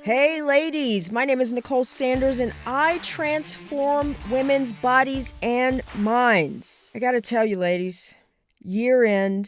Hey ladies, my name is Nicole Sanders and I transform women's bodies and minds. I gotta tell you ladies, year in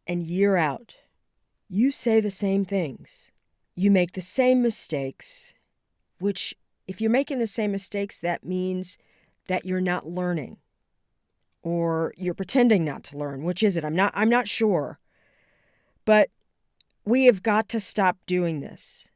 and year out, you say the same things. You make the same mistakes, which if you're making the same mistakes, that means that you're not learning or you're pretending not to learn. Which is it? I'm not sure. But we have got to stop doing this.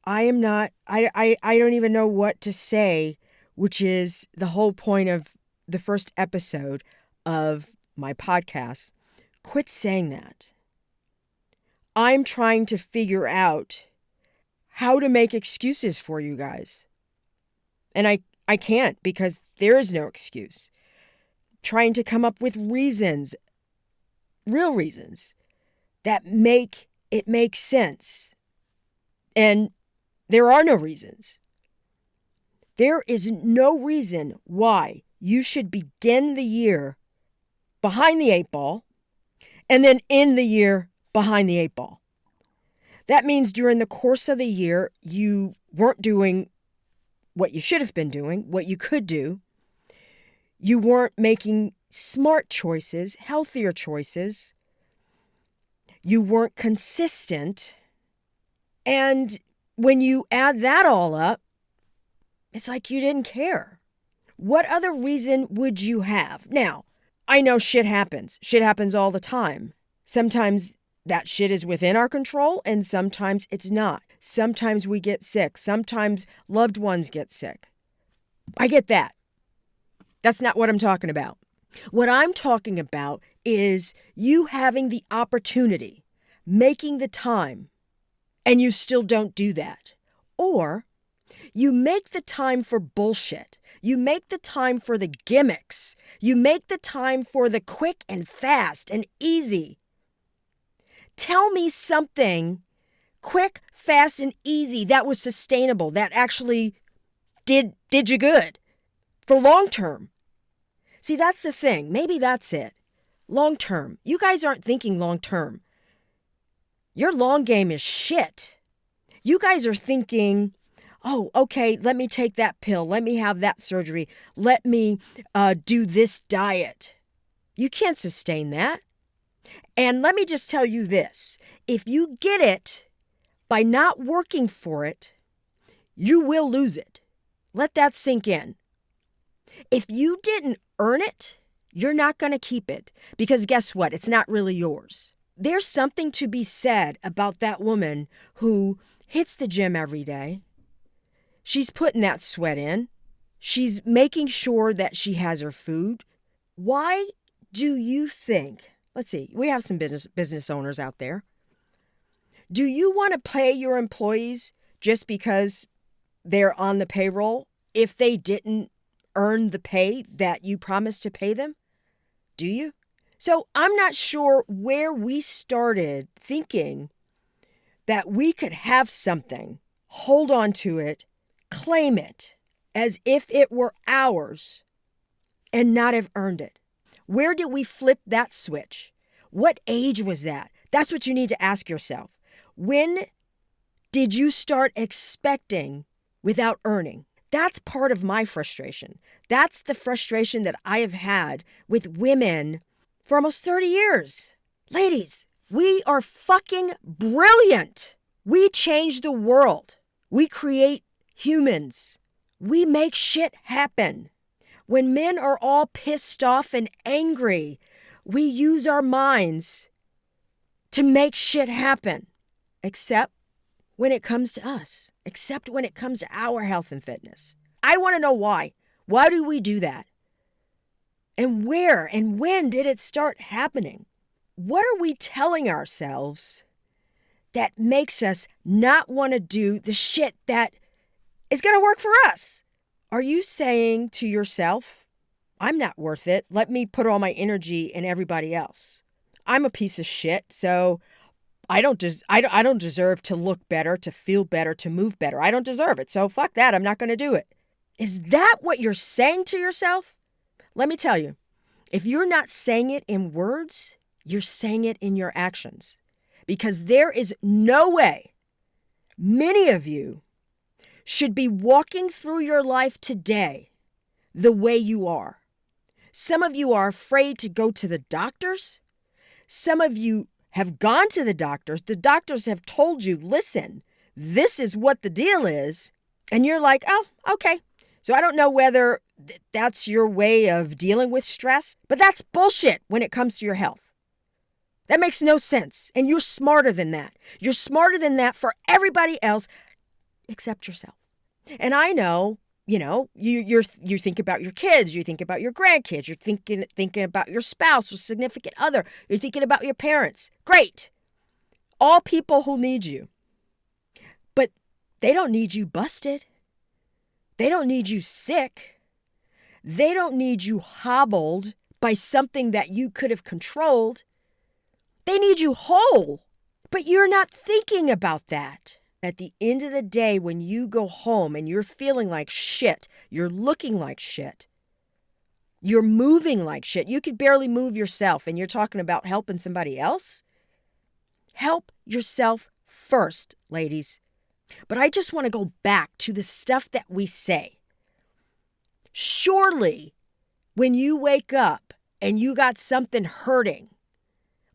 I don't even know what to say, which is the whole point of the first episode of my podcast. Quit saying that. I'm trying to figure out how to make excuses for you guys. And I can't because there is no excuse. Trying to come up with reasons, real reasons, that make it make sense. And there are no reasons. There is no reason why you should begin the year behind the 8 ball and then end the year behind the 8 ball. That means during the course of the year, you weren't doing what you should have been doing, what you could do. You weren't making smart choices, healthier choices. You weren't consistent. And when you add that all up, it's like you didn't care. What other reason would you have? Now, I know shit happens. Shit happens all the time. Sometimes that shit is within our control and sometimes it's not. Sometimes we get sick. Sometimes loved ones get sick. I get that. That's not what I'm talking about. What I'm talking about is you having the opportunity, making the time, and you still don't do that. Or you make the time for bullshit. You make the time for the gimmicks. You make the time for the quick and fast and easy. Tell me something quick, fast, and easy that was sustainable, that actually did you good for long term. See, that's the thing. Maybe that's it. Long term. You guys aren't thinking long term. Your long game is shit. You guys are thinking, oh, okay, let me take that pill. Let me have that surgery. Let me do this diet. You can't sustain that. And let me just tell you this. If you get it by not working for it, you will lose it. Let that sink in. If you didn't earn it, you're not going to keep it. Because guess what? It's not really yours. There's something to be said about that woman who hits the gym every day. She's putting that sweat in. She's making sure that she has her food. Why do you think, let's see, we have some business owners out there. Do you want to pay your employees just because they're on the payroll if they didn't earn the pay that you promised to pay them? Do you? So I'm not sure where we started thinking that we could have something, hold on to it, claim it as if it were ours and not have earned it. Where did we flip that switch? What age was that? That's what you need to ask yourself. When did you start expecting without earning? That's part of my frustration. That's the frustration that I have had with women for almost 30 years. Ladies, we are fucking brilliant. We change the world. We create humans. We make shit happen. When men are all pissed off and angry, we use our minds to make shit happen. Except when it comes to us. Except when it comes to our health and fitness. I want to know why. Why do we do that? And where and when did it start happening? What are we telling ourselves that makes us not want to do the shit that is going to work for us? Are you saying to yourself, I'm not worth it. Let me put all my energy in everybody else. I'm a piece of shit, so I don't deserve to look better, to feel better, to move better. I don't deserve it. So fuck that. I'm not going to do it. Is that what you're saying to yourself? Let me tell you, if you're not saying it in words, you're saying it in your actions. Because there is no way many of you should be walking through your life today the way you are. Some of you are afraid to go to the doctors. Some of you have gone to the doctors. The doctors have told you, listen, this is what the deal is. And you're like, oh, okay. So I don't know whether that's your way of dealing with stress, but that's bullshit when it comes to your health. That makes no sense. And you're smarter than that. You're smarter than that for everybody else except yourself. And I know, you think about your kids, you think about your grandkids, you're thinking about your spouse or significant other, you're thinking about your parents. Great. All people who need you. But they don't need you busted. They don't need you sick. They don't need you hobbled by something that you could have controlled. They need you whole. But you're not thinking about that. At the end of the day, when you go home and you're feeling like shit, you're looking like shit, you're moving like shit, you could barely move yourself, and you're talking about helping somebody else? Help yourself first, ladies. But I just want to go back to the stuff that we say. Surely, when you wake up and you got something hurting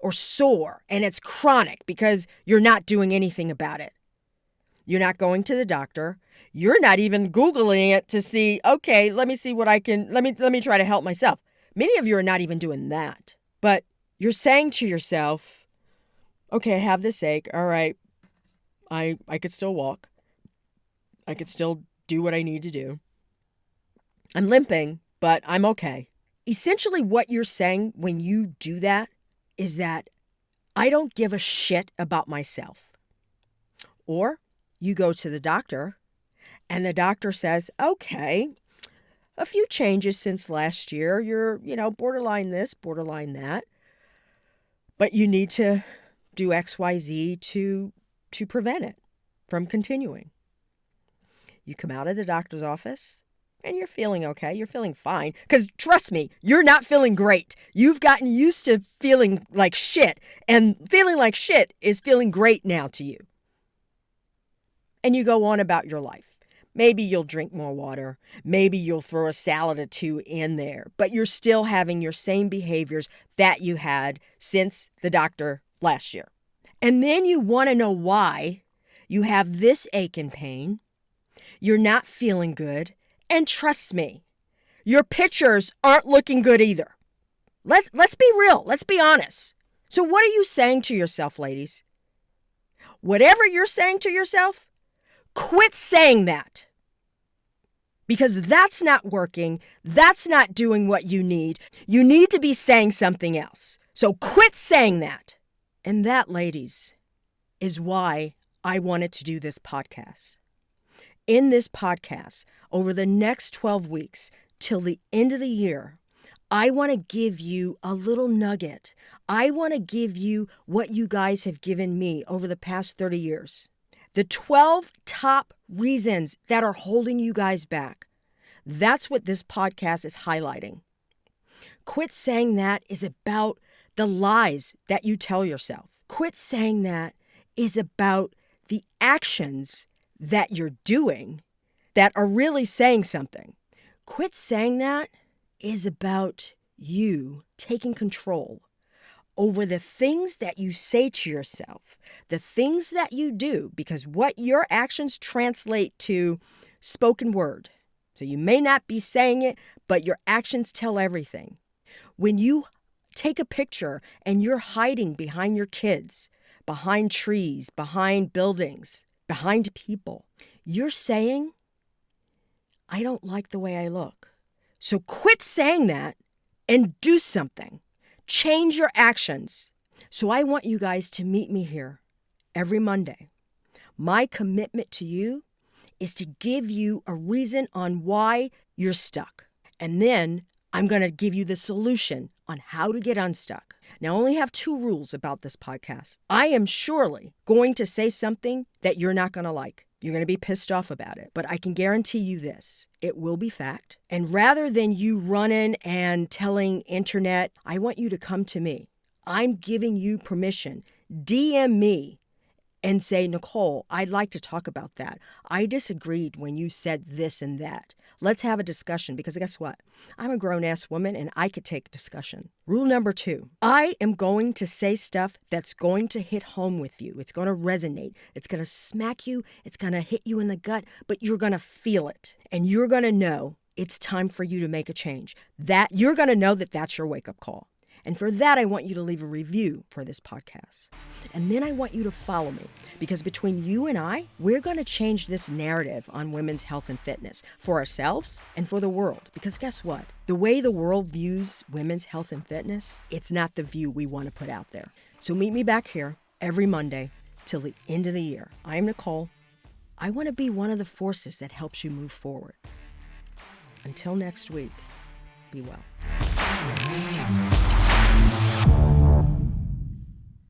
or sore and it's chronic because you're not doing anything about it, you're not going to the doctor. You're not even Googling it to see, okay, let me see what let me try to help myself. Many of you are not even doing that. But you're saying to yourself, okay, I have this ache. All right, I could still walk. I could still do what I need to do. I'm limping, but I'm okay. Essentially, what you're saying when you do that is that I don't give a shit about myself. Or you go to the doctor and the doctor says, okay, a few changes since last year. You're, borderline this, borderline that. But you need to do XYZ to prevent it from continuing. You come out of the doctor's office and you're feeling okay. You're feeling fine. Because trust me, you're not feeling great. You've gotten used to feeling like shit. And feeling like shit is feeling great now to you. And you go on about your life. Maybe you'll drink more water. Maybe you'll throw a salad or two in there. But you're still having your same behaviors that you had since the doctor last year. And then you want to know why you have this ache and pain. You're not feeling good. And trust me, your pictures aren't looking good either. Let's be real. Let's be honest. So what are you saying to yourself, ladies? Whatever you're saying to yourself, quit saying that. Because that's not working. That's not doing what you need. You need to be saying something else. So quit saying that. And that, ladies, is why I wanted to do this podcast. In this podcast, over the next 12 weeks till the end of the year, I want to give you a little nugget. I want to give you what you guys have given me over the past 30 years. The 12 top reasons that are holding you guys back. That's what this podcast is highlighting. Quit saying that is about the lies that you tell yourself. Quit saying that is about the actions that you're doing that are really saying something. Quit saying that is about you taking control over the things that you say to yourself, the things that you do, because what your actions translate to spoken word. So you may not be saying it, but your actions tell everything. When you take a picture and you're hiding behind your kids, behind trees, behind buildings, behind people, you're saying, I don't like the way I look. So quit saying that and do something. Change your actions. So I want you guys to meet me here every Monday. My commitment to you is to give you a reason on why you're stuck. And then I'm going to give you the solution on how to get unstuck. Now, I only have 2 rules about this podcast. I am surely going to say something that you're not going to like. You're going to be pissed off about it. But I can guarantee you this. It will be fact. And rather than you running and telling internet, I want you to come to me. I'm giving you permission. DM me and say, Nicole, I'd like to talk about that. I disagreed when you said this and that. Let's have a discussion, because guess what? I'm a grown-ass woman and I could take discussion. Rule number 2, I am going to say stuff that's going to hit home with you. It's going to resonate. It's going to smack you. It's going to hit you in the gut, but you're going to feel it. And you're going to know it's time for you to make a change. That you're going to know that that's your wake-up call. And for that, I want you to leave a review for this podcast. And then I want you to follow me, because between you and I, we're going to change this narrative on women's health and fitness for ourselves and for the world. Because guess what? The way the world views women's health and fitness, it's not the view we want to put out there. So meet me back here every Monday till the end of the year. I'm Nicole. I want to be one of the forces that helps you move forward. Until next week, be well.